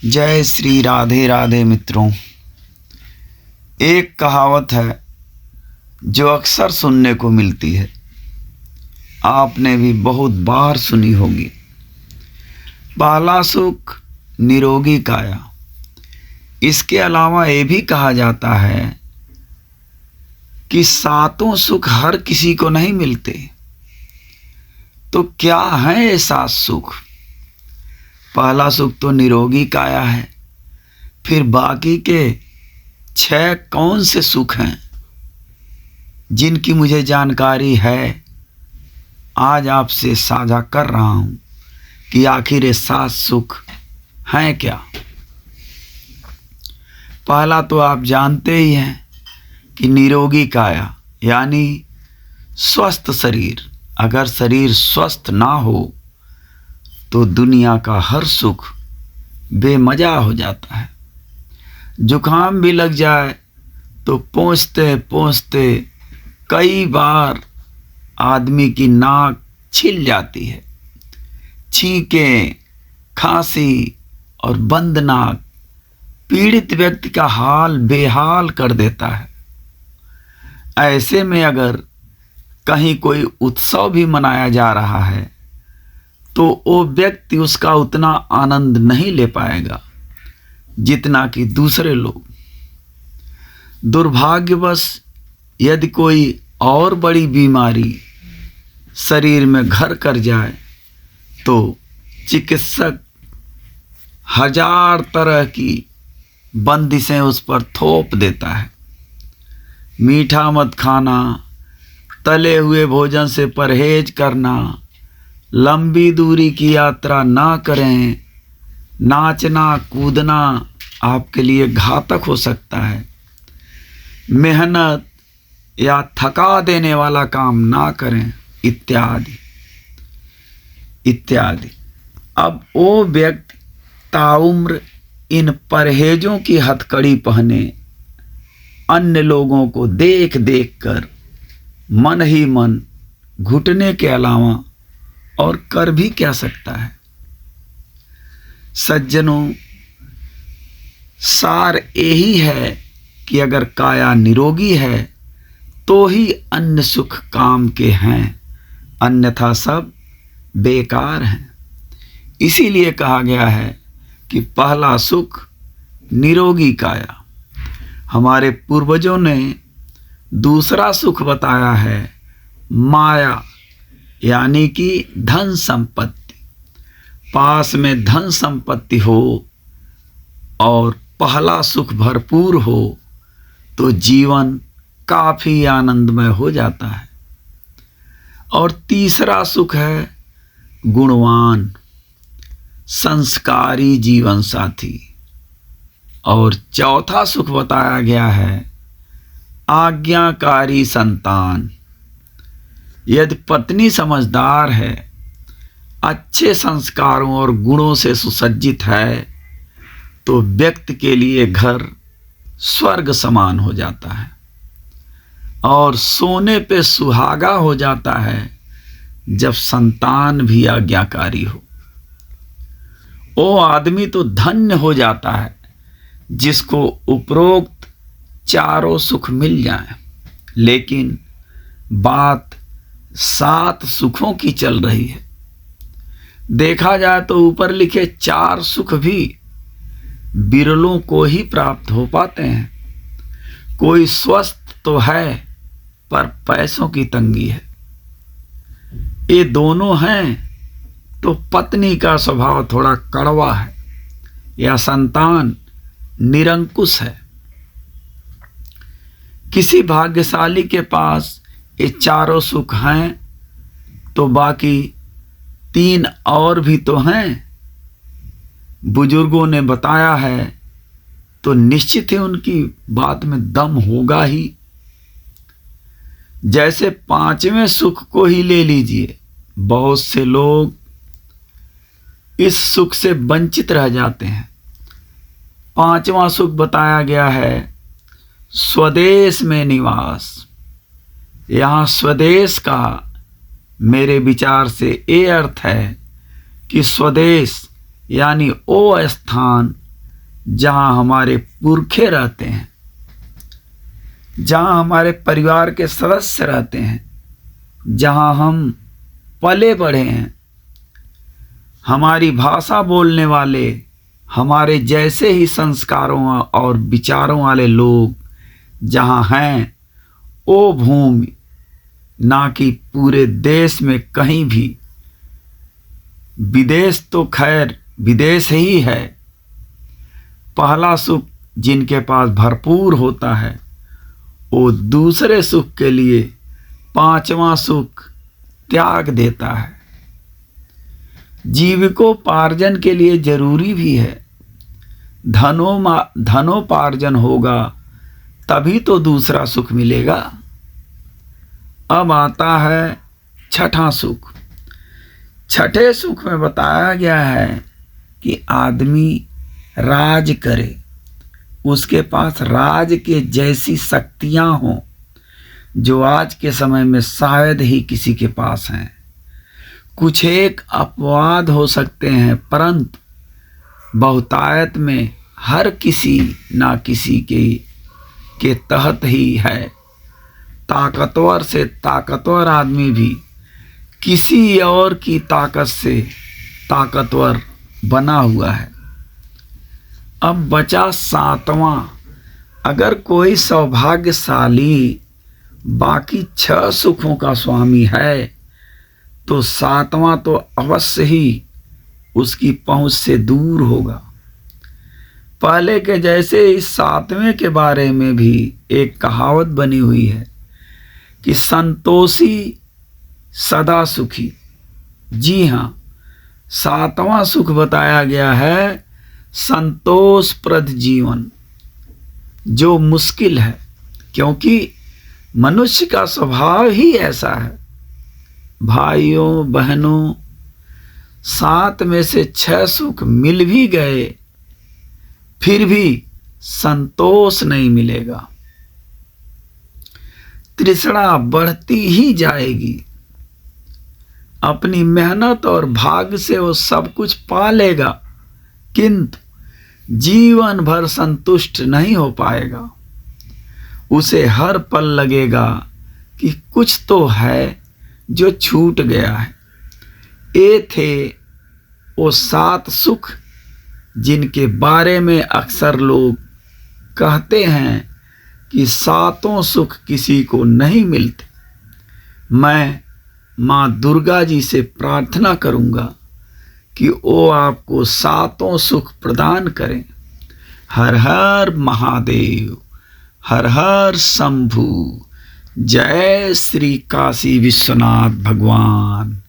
जय श्री राधे राधे मित्रों। एक कहावत है जो अक्सर सुनने को मिलती है, आपने भी बहुत बार सुनी होगी। पहला सुख निरोगी काया। इसके अलावा ये भी कहा जाता है कि सातों सुख हर किसी को नहीं मिलते। तो क्या है ये सात सुख? पहला सुख तो निरोगी काया है। फिर बाकी के 6 कौन से सुख हैं जिनकी मुझे जानकारी है, आज आपसे साझा कर रहा हूं कि आखिर ये 7 सुख हैं क्या। पहला तो आप जानते ही हैं कि निरोगी काया यानी स्वस्थ शरीर। अगर शरीर स्वस्थ ना हो तो दुनिया का हर सुख बेमजा हो जाता है। जुकाम भी लग जाए तो पोंछते पोंछते कई बार आदमी की नाक छिल जाती है। छींकें, खांसी और बंद नाक पीड़ित व्यक्ति का हाल बेहाल कर देता है। ऐसे में अगर कहीं कोई उत्सव भी मनाया जा रहा है तो वो व्यक्ति उसका उतना आनंद नहीं ले पाएगा जितना कि दूसरे लोग। दुर्भाग्यवश यदि कोई और बड़ी बीमारी शरीर में घर कर जाए तो चिकित्सक 1000 तरह की बंदिशें उस पर थोप देता है। मीठा मत खाना, तले हुए भोजन से परहेज करना, लंबी दूरी की यात्रा ना करें, नाचना कूदना आपके लिए घातक हो सकता है, मेहनत या थका देने वाला काम ना करें, इत्यादि इत्यादि। अब वो व्यक्ति ताउम्र इन परहेजों की हथकड़ी पहने अन्य लोगों को देख देख कर मन ही मन घुटने के अलावा और कर भी क्या सकता है। सज्जनों, सार यही है कि अगर काया निरोगी है तो ही अन्य सुख काम के हैं, अन्यथा सब बेकार हैं। इसीलिए कहा गया है कि पहला सुख निरोगी काया। हमारे पूर्वजों ने दूसरा सुख बताया है माया यानी कि धन संपत्ति। पास में धन संपत्ति हो और पहला सुख भरपूर हो तो जीवन काफी आनंदमय हो जाता है। और तीसरा सुख है गुणवान संस्कारी जीवन साथी। और चौथा सुख बताया गया है आज्ञाकारी संतान। यदि पत्नी समझदार है, अच्छे संस्कारों और गुणों से सुसज्जित है तो व्यक्ति के लिए घर स्वर्ग समान हो जाता है और सोने पे सुहागा हो जाता है जब संतान भी आज्ञाकारी हो। वो आदमी तो धन्य हो जाता है जिसको उपरोक्त चारों सुख मिल जाए। लेकिन बात 7 सुखों की चल रही है। देखा जाए तो ऊपर लिखे 4 सुख भी बिरलों को ही प्राप्त हो पाते हैं। कोई स्वस्थ तो है पर पैसों की तंगी है। ये दोनों हैं तो पत्नी का स्वभाव थोड़ा कड़वा है या संतान निरंकुश है। किसी भाग्यशाली के पास ये चारों सुख हैं तो बाकी 3 और भी तो हैं। बुजुर्गों ने बताया है तो निश्चित ही उनकी बात में दम होगा ही। जैसे 5वें सुख को ही ले लीजिए, बहुत से लोग इस सुख से वंचित रह जाते हैं। 5वां सुख बताया गया है स्वदेश में निवास। यहाँ स्वदेश का मेरे विचार से ये अर्थ है कि स्वदेश यानी वो स्थान जहाँ हमारे पुरखे रहते हैं, जहाँ हमारे परिवार के सदस्य रहते हैं, जहाँ हम पले बढ़े हैं, हमारी भाषा बोलने वाले, हमारे जैसे ही संस्कारों और विचारों वाले लोग जहाँ हैं, वो भूमि, ना कि पूरे देश में कहीं भी। विदेश तो खैर विदेश ही है। पहला सुख जिनके पास भरपूर होता है, वो दूसरे सुख के लिए पांचवा सुख त्याग देता है। जीविकोपार्जन के लिए जरूरी भी है। धनोपार्जन होगा तभी तो दूसरा सुख मिलेगा। अब आता है छठा सुख। छठे सुख में बताया गया है कि आदमी राज करे, उसके पास राज के जैसी शक्तियां हों, जो आज के समय में शायद ही किसी के पास हैं। कुछ एक अपवाद हो सकते हैं, परंतु बहुतायत में हर किसी ना किसी के तहत ही है। ताकतवर से ताकतवर आदमी भी किसी और की ताकत से ताकतवर बना हुआ है। अब बचा सातवां। अगर कोई सौभाग्यशाली बाकी 6 सुखों का स्वामी है, तो सातवां तो अवश्य ही उसकी पहुंच से दूर होगा। पहले के जैसे इस सातवें के बारे में भी एक कहावत बनी हुई है कि संतोषी सदा सुखी। जी हाँ, सातवां सुख बताया गया है संतोषप्रद जीवन, जो मुश्किल है, क्योंकि मनुष्य का स्वभाव ही ऐसा है। भाइयों बहनों, 7 में से 6 सुख मिल भी गए, फिर भी संतोष नहीं मिलेगा। तृष्णा बढ़ती ही जाएगी। अपनी मेहनत और भाग्य से वो सब कुछ पा लेगा, किंतु जीवन भर संतुष्ट नहीं हो पाएगा। उसे हर पल लगेगा कि कुछ तो है जो छूट गया है। ये थे वो 7 सुख जिनके बारे में अक्सर लोग कहते हैं कि 7 सुख किसी को नहीं मिलते। मैं माँ दुर्गा जी से प्रार्थना करूँगा कि वो आपको 7 सुख प्रदान करें। हर हर महादेव, हर हर शंभु। जय श्री काशी विश्वनाथ भगवान।